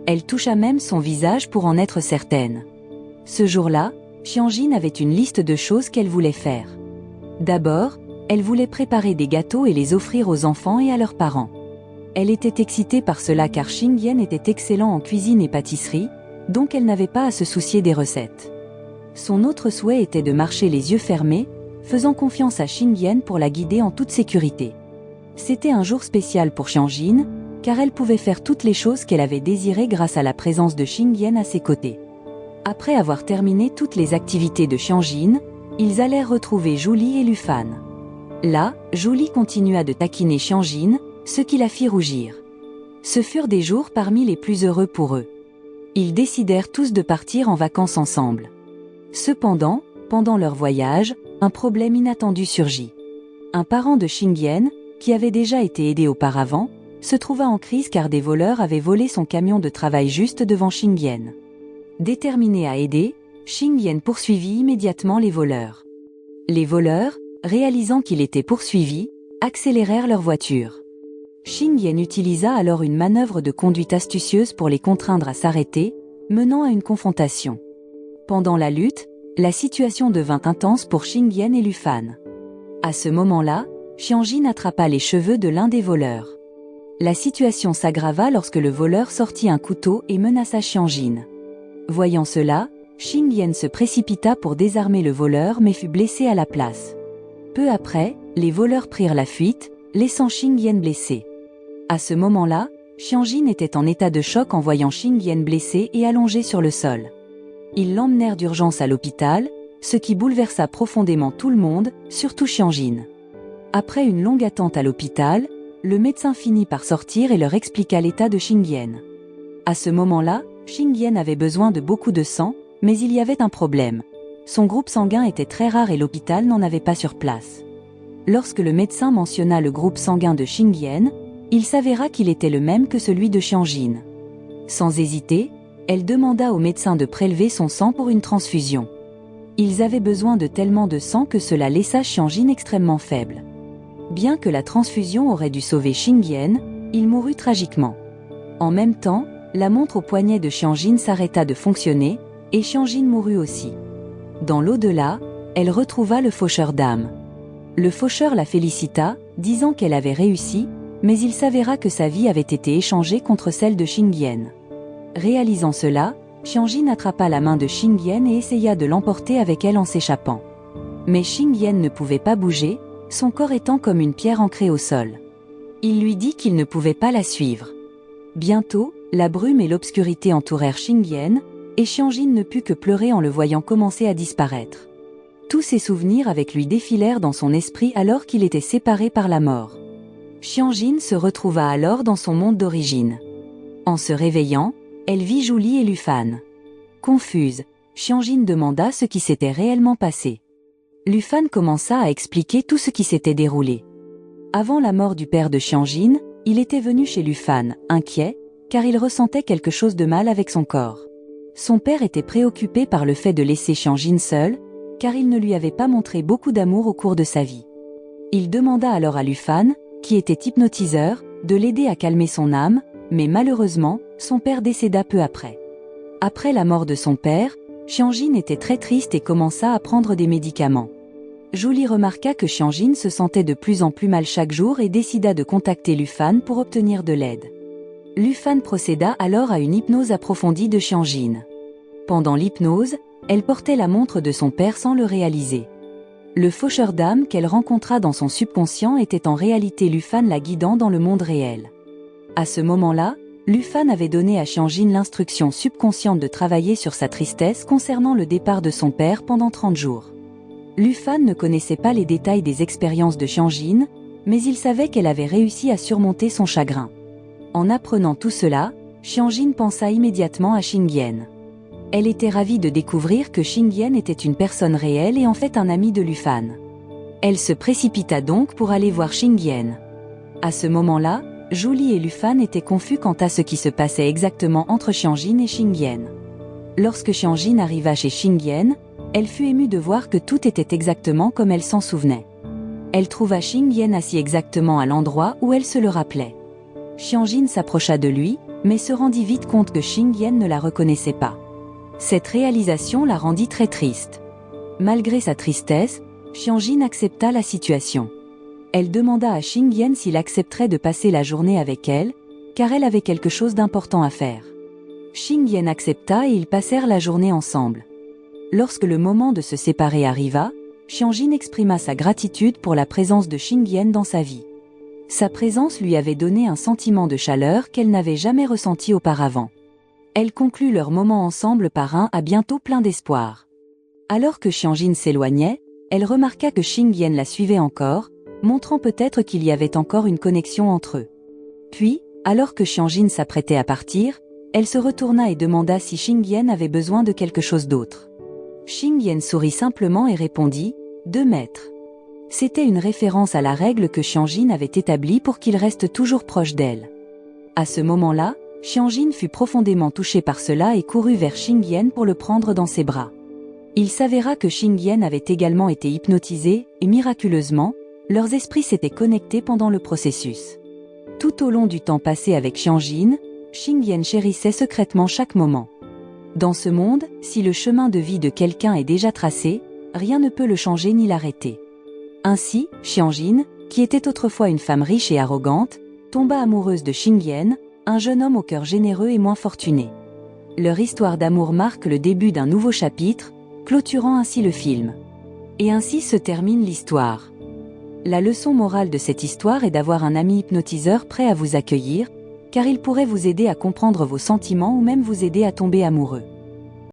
[SPEAKER 1] Elle toucha même son visage pour en être certaine. Ce jour-là, Xiangjin avait une liste de choses qu'elle voulait faire. D'abord, elle voulait préparer des gâteaux et les offrir aux enfants et à leurs parents. Elle était excitée par cela car Xingyan était excellent en cuisine et pâtisserie, donc elle n'avait pas à se soucier des recettes. Son autre souhait était de marcher les yeux fermés, faisant confiance à Xingyan pour la guider en toute sécurité. C'était un jour spécial pour Xiangjin, car elle pouvait faire toutes les choses qu'elle avait désirées grâce à la présence de Xingyan à ses côtés. Après avoir terminé toutes les activités de Xiangjin, ils allèrent retrouver Julie et Lufan. Là, Julie continua de taquiner Xiangjin, ce qui la fit rougir. Ce furent des jours parmi les plus heureux pour eux. Ils décidèrent tous de partir en vacances ensemble. Cependant, pendant leur voyage, un problème inattendu surgit. Un parent de Xingyan, qui avait déjà été aidé auparavant, se trouva en crise car des voleurs avaient volé son camion de travail juste devant Xingyan. Déterminé à aider, Xingyan poursuivit immédiatement les voleurs. Les voleurs, réalisant qu'il était poursuivi, accélérèrent leur voiture. Xing Yan utilisa alors une manœuvre de conduite astucieuse pour les contraindre à s'arrêter, menant à une confrontation. Pendant la lutte, la situation devint intense pour Xing Yan et Lu Fan. À ce moment-là, Xiangjin attrapa les cheveux de l'un des voleurs. La situation s'aggrava lorsque le voleur sortit un couteau et menaça Xiangjin. Voyant cela, Xing Yan se précipita pour désarmer le voleur mais fut blessé à la place. Peu après, les voleurs prirent la fuite, laissant Xing Yan blessé. À ce moment-là, Xiangjin était en état de choc en voyant Xing Yan blessé et allongé sur le sol. Ils l'emmenèrent d'urgence à l'hôpital, ce qui bouleversa profondément tout le monde, surtout Xiangjin. Après une longue attente à l'hôpital, le médecin finit par sortir et leur expliqua l'état de Xing Yan. À ce moment-là, Xing Yan avait besoin de beaucoup de sang, mais il y avait un problème. Son groupe sanguin était très rare et l'hôpital n'en avait pas sur place. Lorsque le médecin mentionna le groupe sanguin de Xing Yan, il s'avéra qu'il était le même que celui de Xiangjin. Sans hésiter, elle demanda au médecin de prélever son sang pour une transfusion. Ils avaient besoin de tellement de sang que cela laissa Xiangjin extrêmement faible. Bien que la transfusion aurait dû sauver Xing Yan, il mourut tragiquement. En même temps, la montre au poignet de Xiangjin s'arrêta de fonctionner, et Xiangjin mourut aussi. Dans l'au-delà, elle retrouva le faucheur d'âme. Le faucheur la félicita, disant qu'elle avait réussi, mais il s'avéra que sa vie avait été échangée contre celle de Xing Yan. Réalisant cela, Xiangjin attrapa la main de Xing Yan et essaya de l'emporter avec elle en s'échappant. Mais Xing Yan ne pouvait pas bouger, son corps étant comme une pierre ancrée au sol. Il lui dit qu'il ne pouvait pas la suivre. Bientôt, la brume et l'obscurité entourèrent Xing Yan, et Xiangjin ne put que pleurer en le voyant commencer à disparaître. Tous ses souvenirs avec lui défilèrent dans son esprit alors qu'il était séparé par la mort. Xiangjin se retrouva alors dans son monde d'origine. En se réveillant, elle vit Julie et Lu Fan. Confuse, Xiangjin demanda ce qui s'était réellement passé. Lu Fan commença à expliquer tout ce qui s'était déroulé. Avant la mort du père de Xiangjin, il était venu chez Lu Fan, inquiet, car il ressentait quelque chose de mal avec son corps. Son père était préoccupé par le fait de laisser Xiangjin seule, car il ne lui avait pas montré beaucoup d'amour au cours de sa vie. Il demanda alors à Lu Fan, qui était hypnotiseur, de l'aider à calmer son âme, mais malheureusement, son père décéda peu après. Après la mort de son père, Xiangjin était très triste et commença à prendre des médicaments. Julie remarqua que Xiangjin se sentait de plus en plus mal chaque jour et décida de contacter Lu Fan pour obtenir de l'aide. Lu Fan procéda alors à une hypnose approfondie de Xiangjin. Pendant l'hypnose, elle portait la montre de son père sans le réaliser. Le faucheur d'âme qu'elle rencontra dans son subconscient était en réalité Lu Fan la guidant dans le monde réel. À ce moment-là, Lu Fan avait donné à Xiangjin l'instruction subconsciente de travailler sur sa tristesse concernant le départ de son père pendant 30 jours. Lu Fan ne connaissait pas les détails des expériences de Xiangjin, mais il savait qu'elle avait réussi à surmonter son chagrin. En apprenant tout cela, Xiangjin pensa immédiatement à Xing Yan. Elle était ravie de découvrir que Xing Yan était une personne réelle et en fait un ami de Lu Fan. Elle se précipita donc pour aller voir Xing Yan. À ce moment-là, Julie et Lu Fan étaient confus quant à ce qui se passait exactement entre Xiangjin et Xing Yan. Lorsque Xiangjin arriva chez Xing Yan, elle fut émue de voir que tout était exactement comme elle s'en souvenait. Elle trouva Xing Yan assis exactement à l'endroit où elle se le rappelait. Xiangjin s'approcha de lui, mais se rendit vite compte que Xing Yan ne la reconnaissait pas. Cette réalisation la rendit très triste. Malgré sa tristesse, Xiangjin accepta la situation. Elle demanda à Xing Yan s'il accepterait de passer la journée avec elle, car elle avait quelque chose d'important à faire. Xing Yan accepta et ils passèrent la journée ensemble. Lorsque le moment de se séparer arriva, Xiangjin exprima sa gratitude pour la présence de Xing Yan dans sa vie. Sa présence lui avait donné un sentiment de chaleur qu'elle n'avait jamais ressenti auparavant. Elle conclut leur moment ensemble par un « à bientôt » plein d'espoir. Alors que Xiangjin s'éloignait, elle remarqua que Xing Yan la suivait encore, montrant peut-être qu'il y avait encore une connexion entre eux. Puis, alors que Xiangjin s'apprêtait à partir, elle se retourna et demanda si Xing Yan avait besoin de quelque chose d'autre. Xing Yan sourit simplement et répondit « 2 mètres ». C'était une référence à la règle que Xiangjin avait établie pour qu'il reste toujours proche d'elle. À ce moment-là, Xiangjin fut profondément touché par cela et courut vers Xing Yan pour le prendre dans ses bras. Il s'avéra que Xing Yan avait également été hypnotisé, et miraculeusement, leurs esprits s'étaient connectés pendant le processus. Tout au long du temps passé avec Xiangjin, Xingyan chérissait secrètement chaque moment. Dans ce monde, si le chemin de vie de quelqu'un est déjà tracé, rien ne peut le changer ni l'arrêter. Ainsi, Xiangjin, qui était autrefois une femme riche et arrogante, tomba amoureuse de Xingyan, un jeune homme au cœur généreux et moins fortuné. Leur histoire d'amour marque le début d'un nouveau chapitre, clôturant ainsi le film. Et ainsi se termine l'histoire. La leçon morale de cette histoire est d'avoir un ami hypnotiseur prêt à vous accueillir, car il pourrait vous aider à comprendre vos sentiments ou même vous aider à tomber amoureux.